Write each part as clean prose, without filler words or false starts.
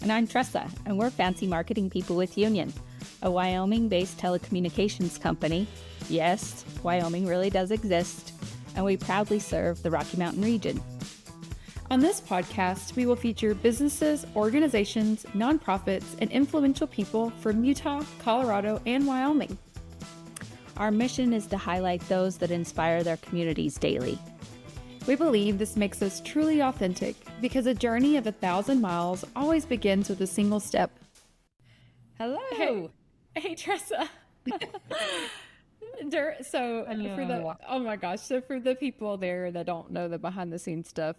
And I'm Tressa, and we're Fancy Marketing People with Union, a Wyoming-based telecommunications company. Yes, Wyoming really does exist, and we proudly serve the Rocky Mountain region. On this podcast, we will feature businesses, organizations, nonprofits, and influential people from Utah, Colorado, and Wyoming. Our mission is to highlight those that inspire their communities daily. We believe this makes us truly authentic because a journey of 1,000 miles always begins with a single step. Hello. Hey Tressa. So for the people there that don't know the behind the scenes stuff,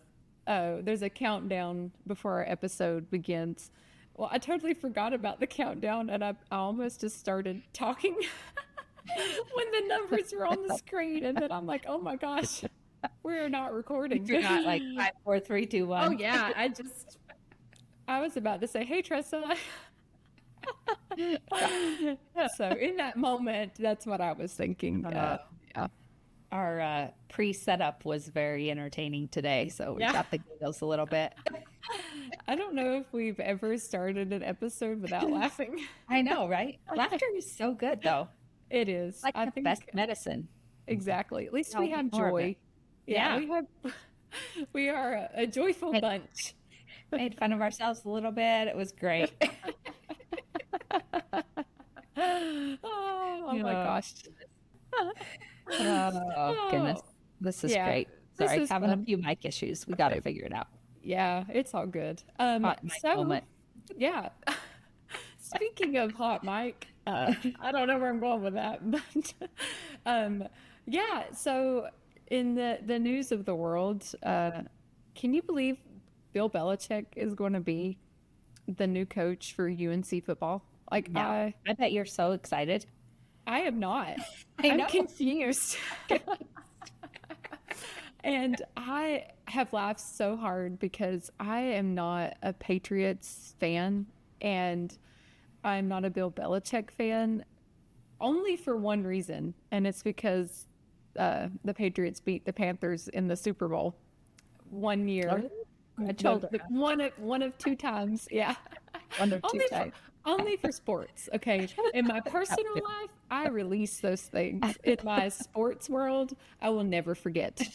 there's a countdown before our episode begins. Well, I totally forgot about the countdown, and I almost just started talking when the numbers were on the screen, and then I'm like, oh my gosh, we're not recording. You're not like 5, 4, 3, 2, 1. Oh yeah, I was about to say, hey Tressa. So in that moment, that's what I was thinking. Yeah. Our pre-setup was very entertaining today, so we got the giggles a little bit. I don't know if we've ever started an episode without laughing. I know, right? Laughter is so good, though. It is. Like the best medicine. Exactly. At least we have joy. Yeah. We are a joyful bunch. Made fun of ourselves a little bit. It was great. Oh my gosh. Oh goodness. This is great. Sorry, having a few mic issues. We got to figure it out. Yeah, it's all good. Hot mic moment. Yeah. Speaking of hot mic, I don't know where I'm going with that, but so in the news of the world, can you believe Bill Belichick is going to be the new coach for UNC football? Like, no, I bet you're so excited. I am not. I'm confused. And I have laughed so hard because I am not a Patriots fan, and I'm not a Bill Belichick fan, only for one reason, and it's because the Patriots beat the Panthers in the Super Bowl one year. One of 2 times, yeah. One of 2 times. Only for sports, okay? In my personal life, I release those things. In my sports world, I will never forget.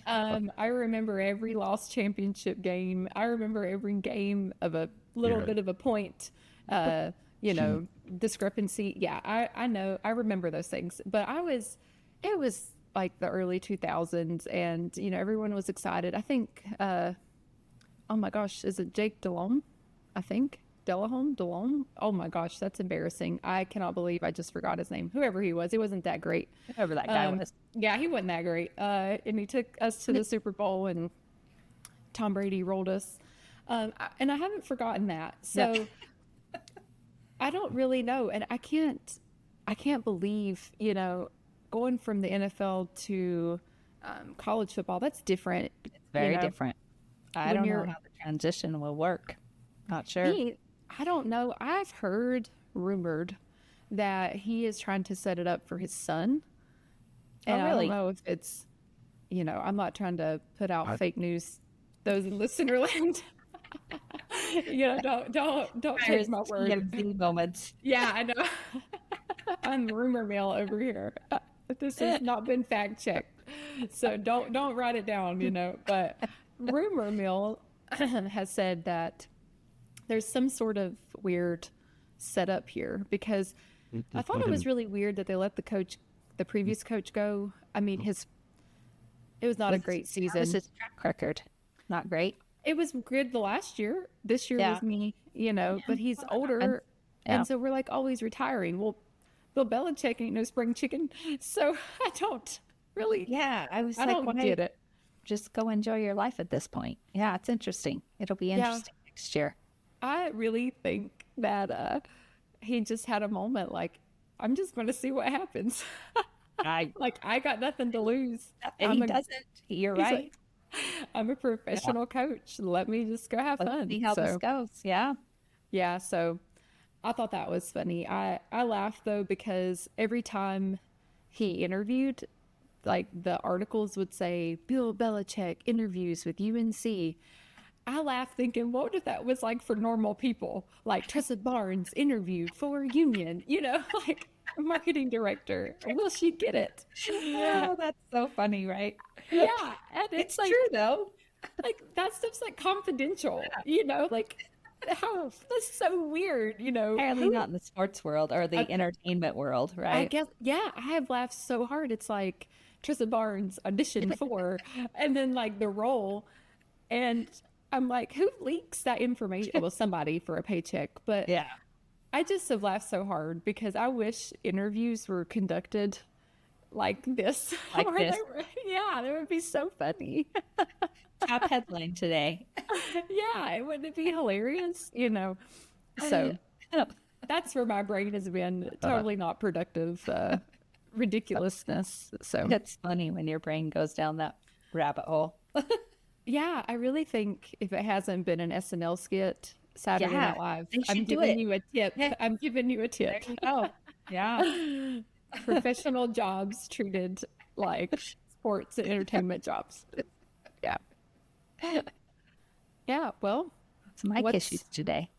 I remember every lost championship game. I remember every game of a little bit of a point, discrepancy. Yeah, I know. I remember those things. But it was like the early 2000s, and, everyone was excited. I think, oh my gosh, is it Jake Delhomme? I think. Delhomme? Oh my gosh, that's embarrassing. I cannot believe I just forgot his name. Whoever he was, he wasn't that great. Whoever that guy was. Yeah, he wasn't that great. And he took us to the Super Bowl, and Tom Brady rolled us. And I haven't forgotten that. So I don't really know. And I can't believe, going from the NFL to college football, that's different. It's very different. I don't know how the transition will work. Not sure. I don't know. I've rumored that he is trying to set it up for his son. And I don't know if it's, I'm not trying to put out fake news. Those in listener land, don't take my word. Moments. Yeah, I know. I'm rumor mill over here. This has not been fact checked, so don't write it down. But rumor mill has said that there's some sort of weird setup here, because I thought it was really weird that they let the previous coach go. I mean, it was not a great season. This is track record. Not great. It was good the last year. This year was me, but he's older. And so we're like always retiring. Well, Bill Belichick ain't no spring chicken. So I don't really. Yeah. I don't get it. Just go enjoy your life at this point. Yeah. It's interesting. It'll be interesting next year. I really think that he just had a moment like, I'm just going to see what happens. I got nothing to lose. He doesn't. You're right. Like, I'm a professional coach. Let me just go have fun. See how this goes. Yeah. Yeah. So I thought that was funny. I laughed though, because every time he interviewed, like the articles would say Bill Belichick interviews with UNC. I laugh thinking, what if that was like for normal people? Like Tressa Barnes interviewed for Union, like marketing director. Will she get it? Oh, that's so funny, right? Yeah. And It's it's true though. like that stuff's like confidential, like how that's so weird, Apparently who not in the sports world or I, the entertainment world, I right? guess, yeah, I have laughed so hard. It's like Trissa Barnes auditioned for, and then like the role. And I'm like, who leaks that information? Well, somebody for a paycheck, but Yeah, I just have laughed so hard because I wish interviews were conducted like this, like where this. yeah, that would be so funny. Top headline today. Yeah, it wouldn't it be hilarious, So that's where my brain has been totally not productive, ridiculousness. So It's funny when your brain goes down that rabbit hole. yeah, I really think if it hasn't been an SNL skit, Saturday Yeah, Night Live, they I'm should do giving it. you a tip. Yeah, I'm giving you a there tip. you go. Yeah. Professional jobs treated like sports and entertainment jobs. Yeah. Yeah. Well, It's my issues what's today.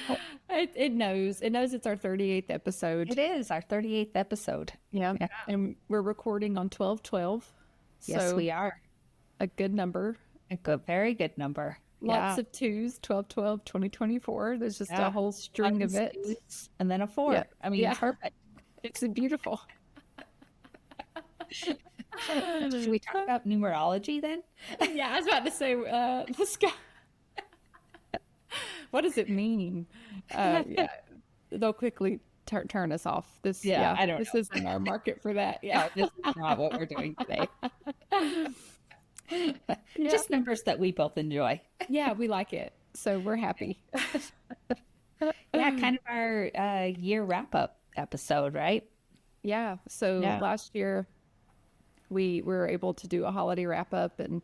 Oh, it knows. It knows it's our 38th episode. it is our 38th episode. Yeah. Yeah. And we're recording on 12/12. Yes, So we are. a good number. A good, very good number. Lots Yeah. of twos, 12/12, 2024. There's just Yeah. a whole string of Ones, it. twos, and then a four. Yeah. I mean, Yeah. perfect. It's beautiful. Should we talk about numerology then? Yeah, I was about to say, this guy, what does it mean? Yeah, they'll quickly turn us off. Yeah, I don't this know. isn't our market for that. Yeah. No, this is not what we're doing today. Yeah. Just numbers that we both enjoy. Yeah, we like it. So we're happy. Yeah, kind of our year wrap up episode, right? Yeah. So Yeah. last year we were able to do a holiday wrap up and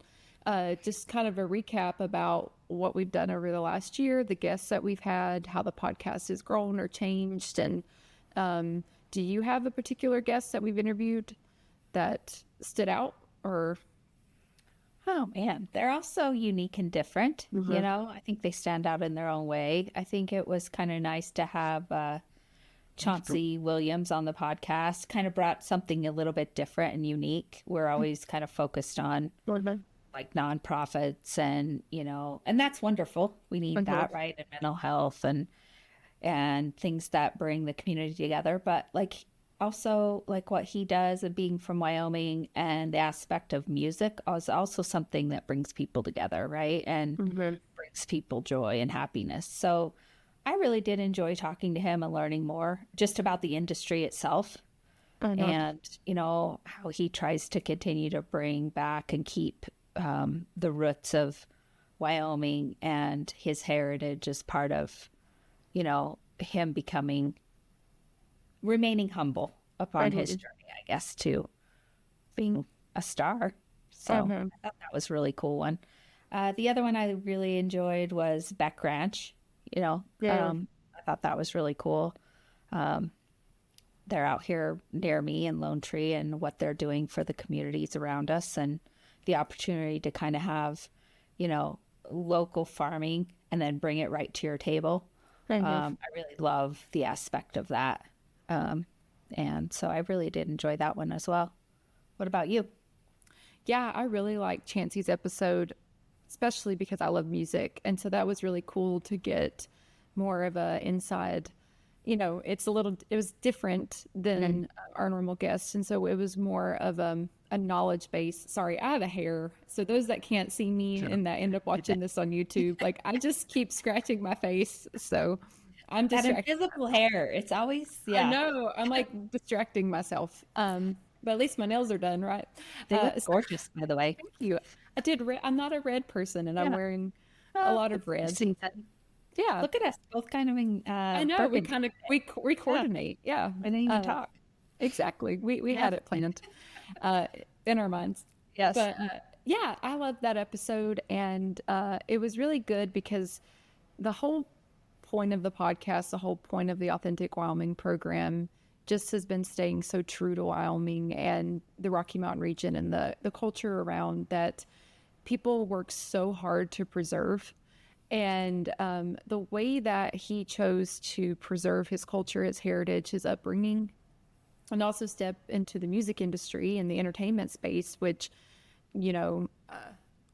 just kind of a recap about what we've done over the last year, the guests that we've had, how the podcast has grown or changed. And do you have a particular guest that we've interviewed that stood out or? Oh man, they're all so unique and different. Mm-hmm. I think they stand out in their own way. I think it was kind of nice to have Chauncey Williams on the podcast. Kind of brought something a little bit different and unique. We're always kind of focused on like nonprofits and that's wonderful. We need that, right? And mental health and things that bring the community together. But like also like what he does and being from Wyoming and the aspect of music is also something that brings people together, right? And brings people joy and happiness. So I really did enjoy talking to him and learning more just about the industry itself. And how he tries to continue to bring back and keep the roots of Wyoming and his heritage as part of him remaining humble upon his journey, I guess, to being a star. So I thought that was a really cool one. The other one I really enjoyed was Beck Ranch. I thought that was really cool. They're out here near me in Lone Tree and what they're doing for the communities around us and the opportunity to kind of have, local farming and then bring it right to your table. I really love the aspect of that. And so I really did enjoy that one as well. What about you? Yeah, I really liked Chancey's episode, especially because I love music. And so that was really cool to get more of a inside, it was different than our normal guests. And so it was more of a knowledge base. Sorry, I have a hair. So those that can't see me and that end up watching this on YouTube, like I just keep scratching my face. So I'm That distracted. invisible hair. It's always, I know. I'm like distracting myself. But at least my nails are done, right? They look gorgeous, by the way. Thank you. I did. I'm not a red person, and I'm wearing a lot of red. Yeah. Look at us, both kind of in. I know. We kind of we coordinate. Yeah. We didn't even talk. Exactly. We had it planned in our minds. Yes. But yeah, I loved that episode, and it was really good because the whole point of the podcast, the whole point of the Authentic Wyoming program just has been staying so true to Wyoming and the Rocky Mountain region and the culture around that. people work so hard to preserve. And the way that he chose to preserve his culture, his heritage, his upbringing, and also step into the music industry and the entertainment space, which, you know,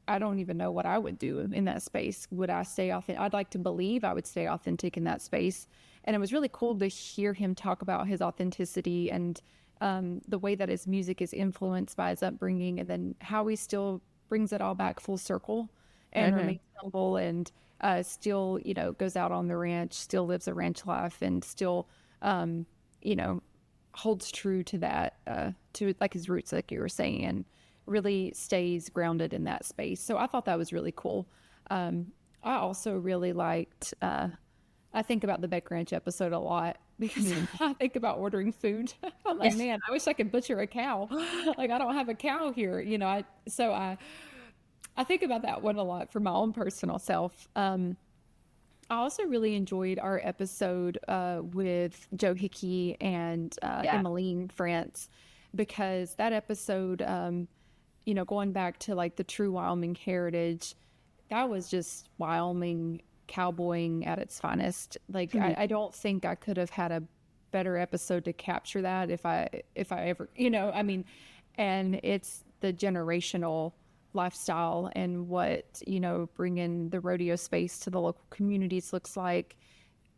I don't even know what I would do in that space. Would I stay authentic? I'd like to believe I would stay authentic in that space. And it was really cool to hear him talk about his authenticity and the way that his music is influenced by his upbringing, and then how he still brings it all back full circle and remains humble and still, you know, goes out on the ranch, still lives a ranch life, and still, you know, holds true to that, to like his roots, like you were saying, and really stays grounded in that space. So I thought that was really cool. I also really liked, I think about the Beck Ranch episode a lot because I think about ordering food. I'm like, man, I wish I could butcher a cow. Like, I don't have a cow here, you know. I think about that one a lot for my own personal self. I also really enjoyed our episode with Joe Hickey and Emmeline France, because that episode, you know, going back to like the true Wyoming heritage, that was just Wyoming cowboying at its finest. Like, I don't think I could have had a better episode to capture that if I ever, you know, I mean, and it's the generational lifestyle and what, you know, bringing the rodeo space to the local communities looks like.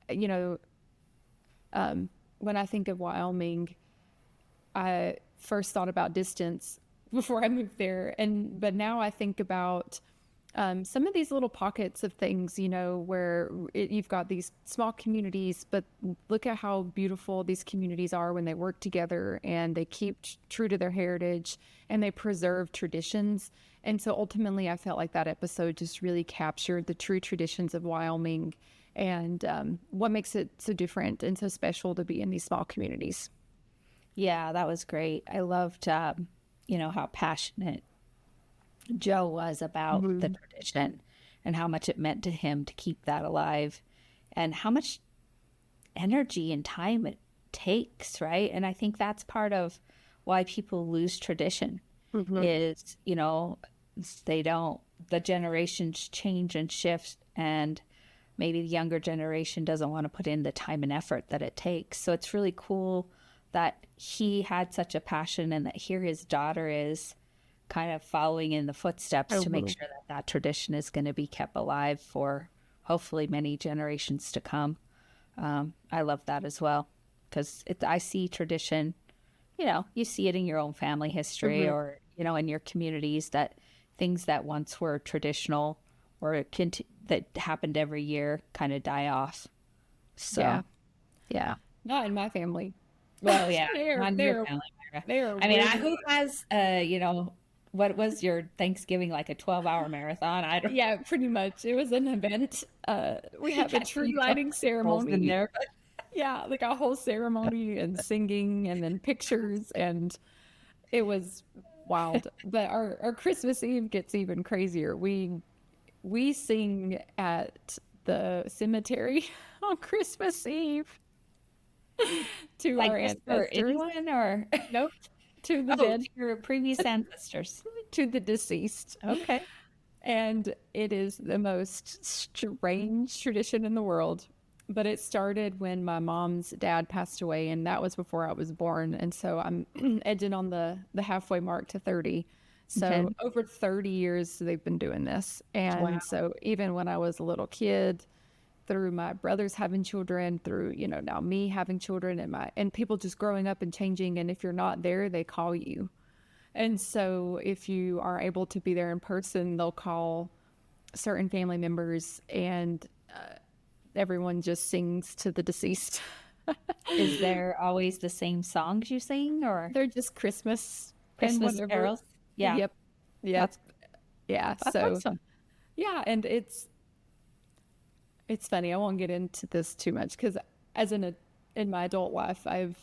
You know, when I think of Wyoming, I first thought about distance before I moved there, but now I think about some of these little pockets of things, you know, where you've got these small communities, but look at how beautiful these communities are when they work together and they keep true to their heritage and they preserve traditions. And so ultimately, I felt like that episode just really captured the true traditions of Wyoming and what makes it so different and so special to be in these small communities. Yeah, that was great. I loved, you know, how passionate Joe was about the tradition and how much it meant to him to keep that alive and how much energy and time it takes, right? And I think that's part of why people lose tradition is, you know, the generations change and shift, and maybe the younger generation doesn't want to put in the time and effort that it takes. So it's really cool that he had such a passion and that here his daughter is kind of following in the footsteps to make sure that that tradition is going to be kept alive for hopefully many generations to come. I love that as well, because I see tradition, you know, you see it in your own family history or, you know, in your communities, that things that once were traditional or that happened every year kind of die off. So, yeah. Not in my family. Well, yeah, They're on your family, Myra. I mean, who has, you know, what was your Thanksgiving, like a 12-hour marathon? I don't. Yeah, pretty much. It was an event. We have a tree lighting ceremony in there. Yeah, like a whole ceremony and singing and then pictures, and it was wild. But our Christmas Eve gets even crazier. We sing at the cemetery on Christmas Eve to Like our ancestors. anyone or Nope, to the dead, to your previous ancestors. to the deceased. Okay. And it is the most strange tradition in the world. But it started when my mom's dad passed away, and that was before I was born. And so I'm edging on the halfway mark to 30. So over 30 years they've been doing this. And so even when I was a little kid, through my brothers having children, through, you know, now me having children, and people just growing up and changing, and if you're not there, they call you. And so if you are able to be there in person, they'll call certain family members, and everyone just sings to the deceased. Is there always the same songs you sing, or they're just Christmas carols? Yeah. Yep. Yeah. That's So awesome. yeah, and it's funny. I won't get into this too much because in my adult life, I've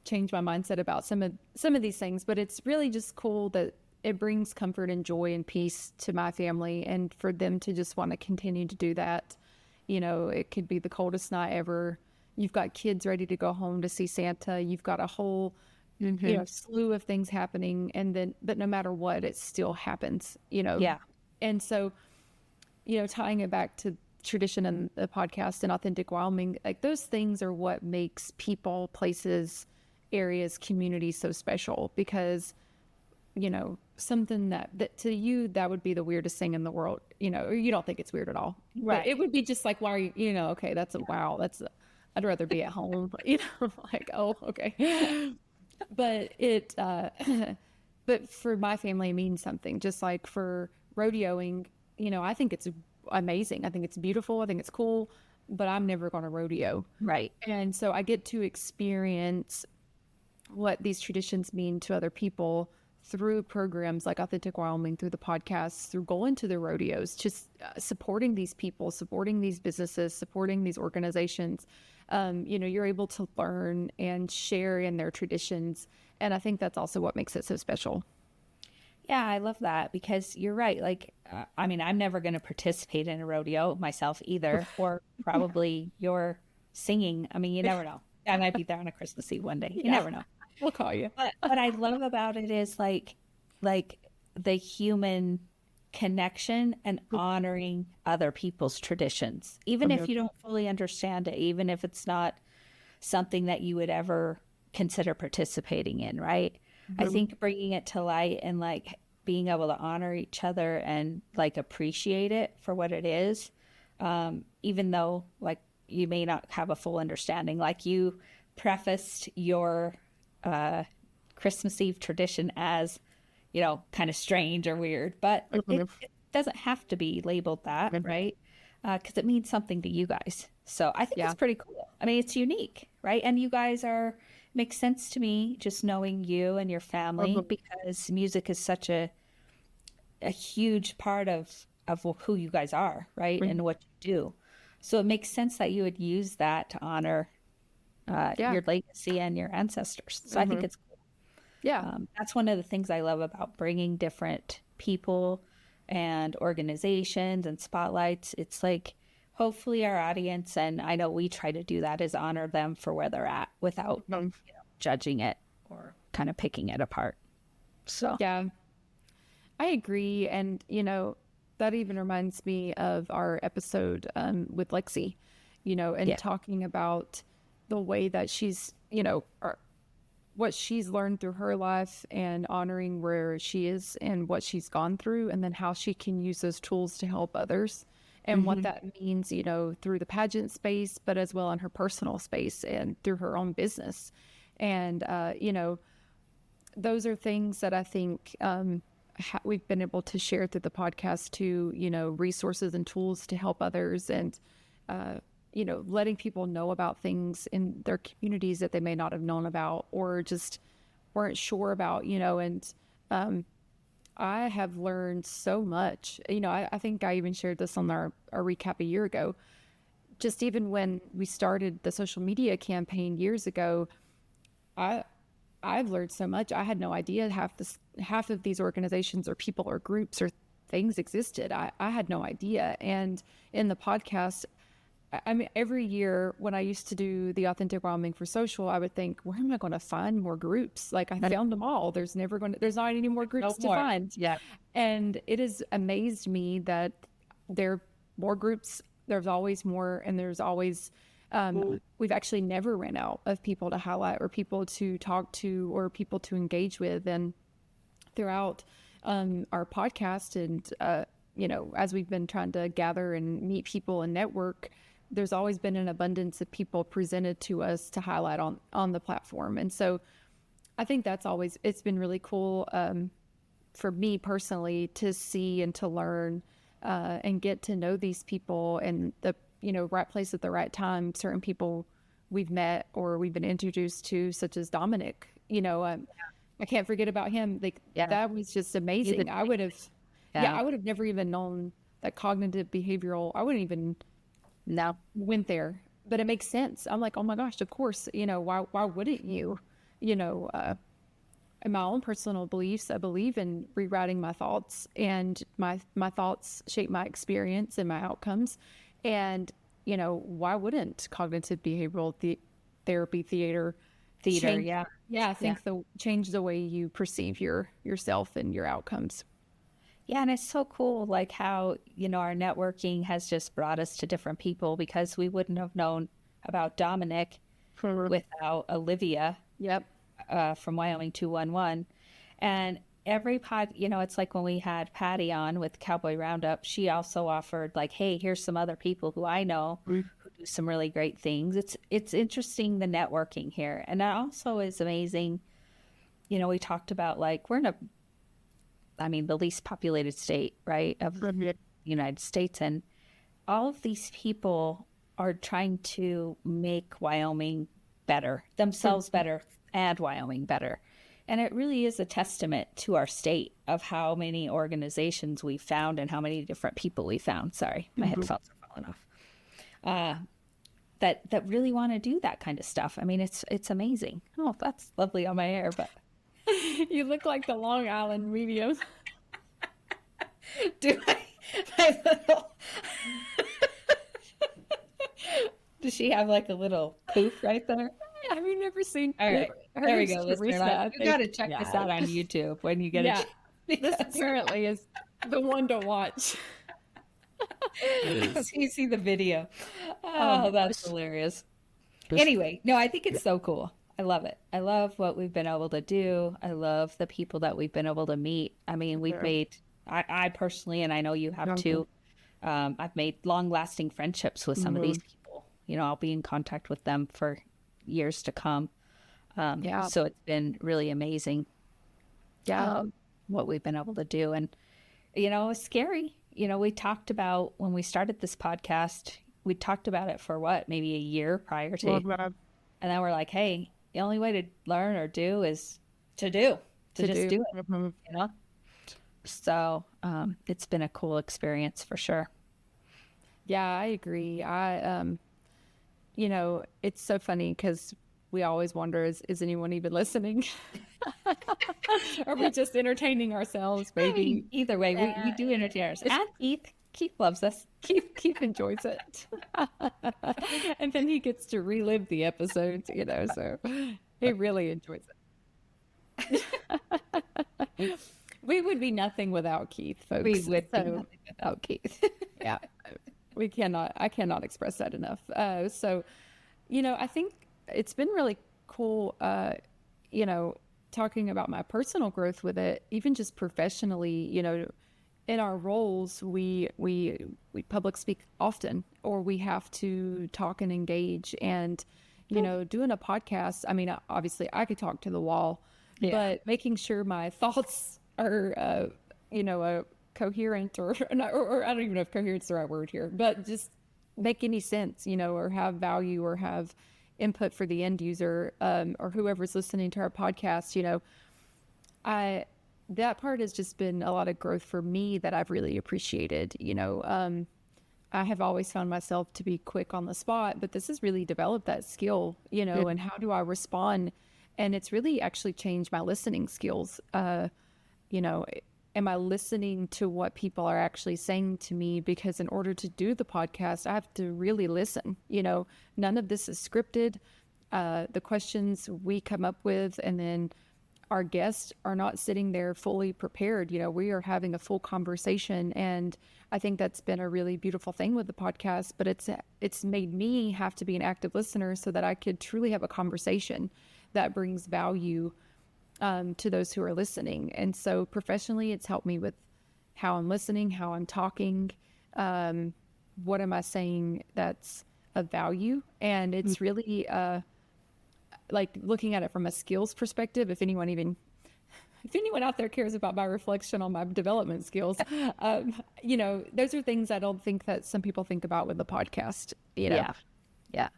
changed my mindset about some of these things, but it's really just cool that it brings comfort and joy and peace to my family, and for them to just want to continue to do that. You know, it could be the coldest night ever. You've got kids ready to go home to see Santa. You've got a whole, you know, slew of things happening, but no matter what, it still happens. You know, And so, tying it back to tradition and the podcast and Authentic Wyoming, like those things are what makes people, places, areas, communities so special, because something that to you that would be the weirdest thing in the world, or you don't think it's weird at all, but it would be just like, why are you, okay, that's a wow, I'd rather be at home, like, oh, okay. But but for my family, it means something. Just like for rodeoing, I think it's amazing. I think it's beautiful. I think it's cool, but I'm never going to rodeo. Right. And so I get to experience what these traditions mean to other people through programs like Authentic Wyoming, through the podcasts, through going to the rodeos, just supporting these people, supporting these businesses, supporting these organizations. You're able to learn and share in their traditions. And I think that's also what makes it so special. Yeah, I love that, because you're right. Like, I mean, I'm never going to participate in a rodeo myself either, or probably your singing. I mean, you never know. I might be there on a Christmas Eve one day. You never know. We'll call you. But what I love about it is like the human connection and honoring other people's traditions, even if you don't fully understand it, even if it's not something that you would ever consider participating in, right? I think bringing it to light and like being able to honor each other and like appreciate it for what it is, even though like you may not have a full understanding. Like you prefaced your Christmas Eve tradition as, kind of strange or weird, but it doesn't have to be labeled that, right? Because it means something to you guys. So I think it's pretty cool. I mean, it's unique, right? And you guys makes sense to me just knowing you and your family, because music is such a huge part of who you guys are, right? And what you do. So it makes sense that you would use that to honor your legacy and your ancestors. So I think it's cool. Yeah. That's one of the things I love about bringing different people and organizations and spotlights. It's like, hopefully our audience, and I know we try to do that, is honor them for where they're at without judging it or kind of picking it apart. So yeah, I agree. And, that even reminds me of our episode with Lexi, and talking about the way that she's, what she's learned through her life and honoring where she is and what she's gone through, and then how she can use those tools to help others. And what that means, through the pageant space, but as well in her personal space and through her own business. And, those are things that I think we've been able to share through the podcast too, resources and tools to help others, and, letting people know about things in their communities that they may not have known about or just weren't sure about, and I have learned so much. I think I even shared this on our recap a year ago. Just even when we started the social media campaign years ago, I've learned so much. I had no idea half of these organizations or people or groups or things existed. I had no idea. And in the podcast, I mean, every year when I used to do the Authentic Wyoming for Social, I would think, where am I going to find more groups? Like, I found them all. There's not any more groups to find. Yeah. And it has amazed me that there are more groups. There's always more, and there's always, we've actually never ran out of people to highlight or people to talk to or people to engage with. And throughout our podcast and, as we've been trying to gather and meet people and network, there's always been an abundance of people presented to us to highlight on the platform. And so I think it's been really cool for me personally to see and to learn and get to know these people and the, right place at the right time. Certain people we've met or we've been introduced to, such as Dominic, I can't forget about him. That was just amazing. I would have never even known that cognitive behavioral, I wouldn't even went there, but it makes sense. I'm like, oh my gosh, of course, why wouldn't you, in my own personal beliefs, I believe in rewriting my thoughts, and my thoughts shape my experience and my outcomes. And, why wouldn't cognitive behavioral therapy theater, change, change the way you perceive yourself and your outcomes. Yeah, and it's so cool, like how, our networking has just brought us to different people because we wouldn't have known about Dominic For without Olivia Yep. from Wyoming 211. And every it's like when we had Patty on with Cowboy Roundup, she also offered like, hey, here's some other people who I know Mm. who do some really great things. It's interesting the networking here. And that also is amazing. We talked about like we're in the least populated state, right, of the Mhm. United States. And all of these people are trying to make Wyoming better, themselves better, and Wyoming better. And it really is a testament to our state of how many organizations we found and how many different people we found. Sorry, my Mhm. headphones are falling off. Uh, that really want to do that kind of stuff. I mean, it's amazing. Oh, that's lovely on my hair, but You look like the Long Island medium. do I? My little, does she have like a little poof right there? Have you never seen All right. her There we name's go, listener. Teresa, I You got think. to check this Yeah. out on YouTube when you get a Yeah. chance This because apparently is the one to watch. you see the video. Oh Oh, my that's gosh. hilarious. Anyway, no, I think it's so cool. I love it. I love what we've been able to do. I love the people that we've been able to meet. I mean, we've Yeah. made, I personally, and I know you have Uncle. too, I've made long lasting friendships with some of these Mhm. people. I'll be in contact with them for years to come. Yeah. So it's been really amazing Yeah. what we've been able to do. And, it's scary. We talked about when we started this podcast, we talked about it for what, maybe a year prior to, Well, and then we're like, hey, the only way to learn or do is to do, to to just do. do it, Mhm. you know? So it's been a cool experience for sure. Yeah, I agree. It's so funny because we always wonder, is anyone even listening? Are we just entertaining ourselves, I maybe? mean, either way, we do entertain ourselves. And Keith, Keith loves us. Keith enjoys it. And then he gets to relive the episodes, so he really enjoys it. We would be nothing without Keith, We folks. would be So, nothing without Keith. yeah, I cannot express that enough. I think it's been really cool, you know, talking about my personal growth with it, even just professionally, in our roles, we public speak often, or we have to talk and engage. And, doing a podcast, I mean, obviously I could talk to the wall, Yeah. but making sure my thoughts are, coherent or I don't even know if coherent's the right word here, but just make any sense, or have value or have input for the end user, or whoever's listening to our podcast, I that part has just been a lot of growth for me that I've really appreciated. I have always found myself to be quick on the spot, but this has really developed that skill, and how do I respond? And it's really actually changed my listening skills. You know, am I listening to what people are actually saying to me? Because in order to do the podcast, I have to really listen. None of this is scripted. The questions we come up with, and then our guests are not sitting there fully prepared. We are having a full conversation, and I think that's been a really beautiful thing with the podcast. But it's made me have to be an active listener so that I could truly have a conversation that brings value to those who are listening. And so professionally, it's helped me with how I'm listening, how I'm talking, what am I saying that's of value, and it's really like looking at it from a skills perspective. If anyone out there cares about my reflection on my development skills, those are things I don't think that some people think about with the podcast. Yeah. Yeah.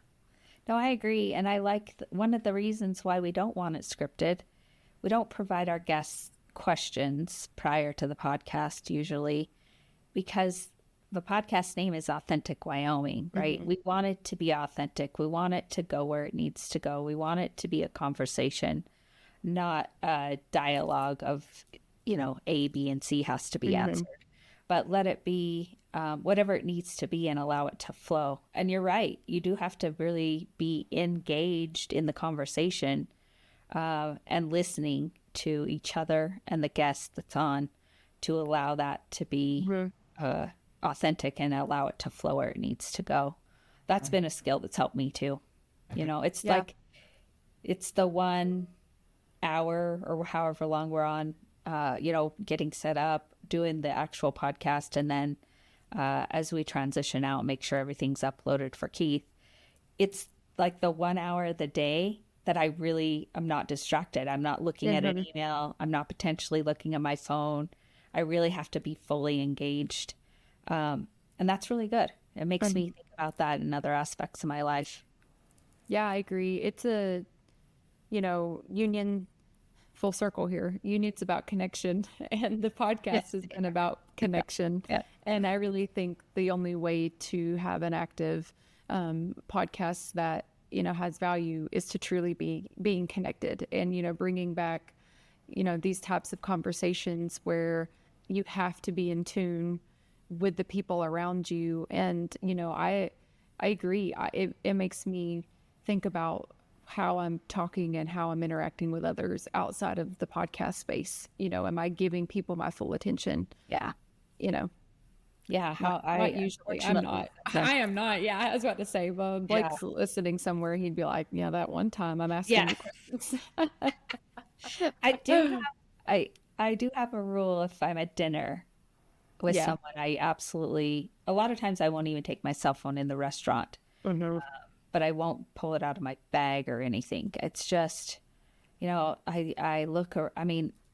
No, I agree. And I like one of the reasons why we don't want it scripted. We don't provide our guests questions prior to the podcast usually because the podcast name is Authentic Wyoming, right? Mhm. We want it to be authentic. We want it to go where it needs to go. We want it to be a conversation, not a dialogue of, A, B, and C has to be Mhm. answered, but let it be whatever it needs to be and allow it to flow. And you're right. You do have to really be engaged in the conversation and listening to each other and the guest that's on to allow that to be authentic and allow it to flow where it needs to go. That's been a skill that's helped me too. It's like, it's the 1 hour or however long we're on, getting set up, doing the actual podcast, and then as we transition out, make sure everything's uploaded for Keith. It's like the 1 hour of the day that I really am not distracted. I'm not looking at an email. I'm not potentially looking at my phone. I really have to be fully engaged. And that's really good. It makes me think about that in other aspects of my life. Yeah, I agree. It's a, union full circle here. Union's about connection, and the podcast has been about connection. Yeah. And I really think the only way to have an active podcast that, has value is to truly be being connected and, bringing back, these types of conversations where you have to be in tune with the people around you. And, I agree. It makes me think about how I'm talking and how I'm interacting with others outside of the podcast space. Am I giving people my full attention? Yeah. Yeah, not usually. I'm not. I am not. Yeah, I was about to say, well, Blake's listening somewhere. He'd be like, yeah, that one time I'm asking you questions. I do have a rule. If I'm at dinner with someone, a lot of times I won't even take my cell phone in the restaurant. Oh, no. But I won't pull it out of my bag or anything. It's just, I look,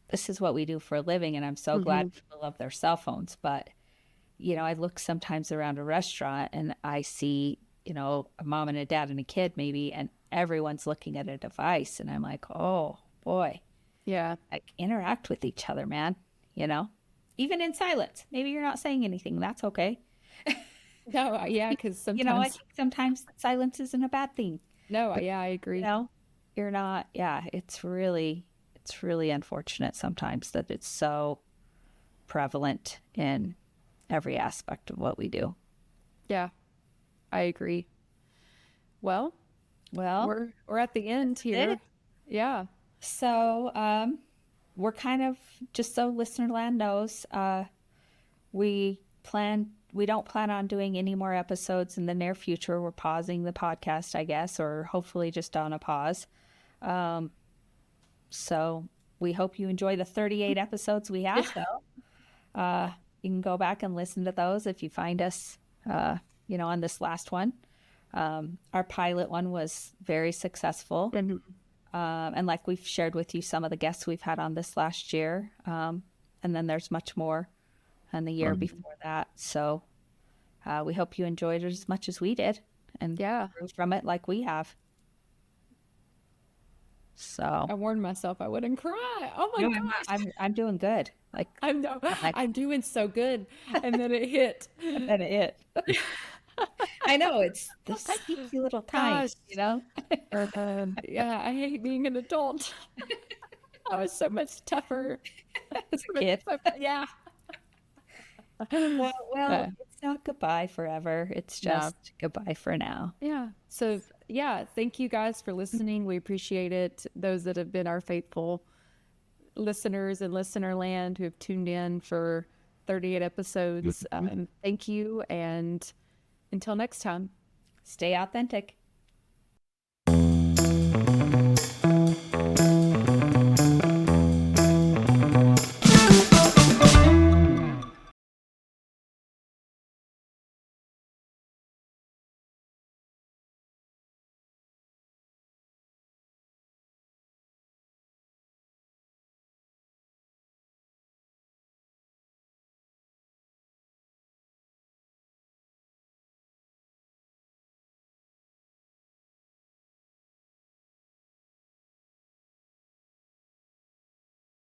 this is what we do for a living, and I'm so glad people love their cell phones. But, I look sometimes around a restaurant and I see, a mom and a dad and a kid maybe, and everyone's looking at a device. And I'm like, oh boy. Yeah. Like, interact with each other, man, even in silence. Maybe you're not saying anything. That's okay. No, yeah, because sometimes, I think sometimes silence isn't a bad thing. No, yeah, I agree. You're not. Yeah, it's really unfortunate sometimes that it's so prevalent in every aspect of what we do. Yeah, I agree. Well, we're at the end here. Yeah. So, we're kind of, just so listener land knows, we don't plan on doing any more episodes in the near future. We're pausing the podcast, I guess, or hopefully just on a pause. So we hope you enjoy the 38 episodes we have, though. You can go back and listen to those if you find us, on this last one. Our pilot one was very successful. And like we've shared with you some of the guests we've had on this last year. And then there's much more in the year before that. So we hope you enjoyed it as much as we did and grew from it like we have. So I warned myself I wouldn't cry. Oh my gosh. I'm doing good. Like I'm doing so good. And then it hit. And then it hit. I know, it's the sneaky little time, Yeah, I hate being an adult. I was so much tougher as a kid. Yeah. Well, it's not goodbye forever. It's just goodbye for now. Yeah. So, thank you guys for listening. We appreciate it. Those that have been our faithful listeners in listener land who have tuned in for 38 episodes. Thank you. And until next time, stay authentic.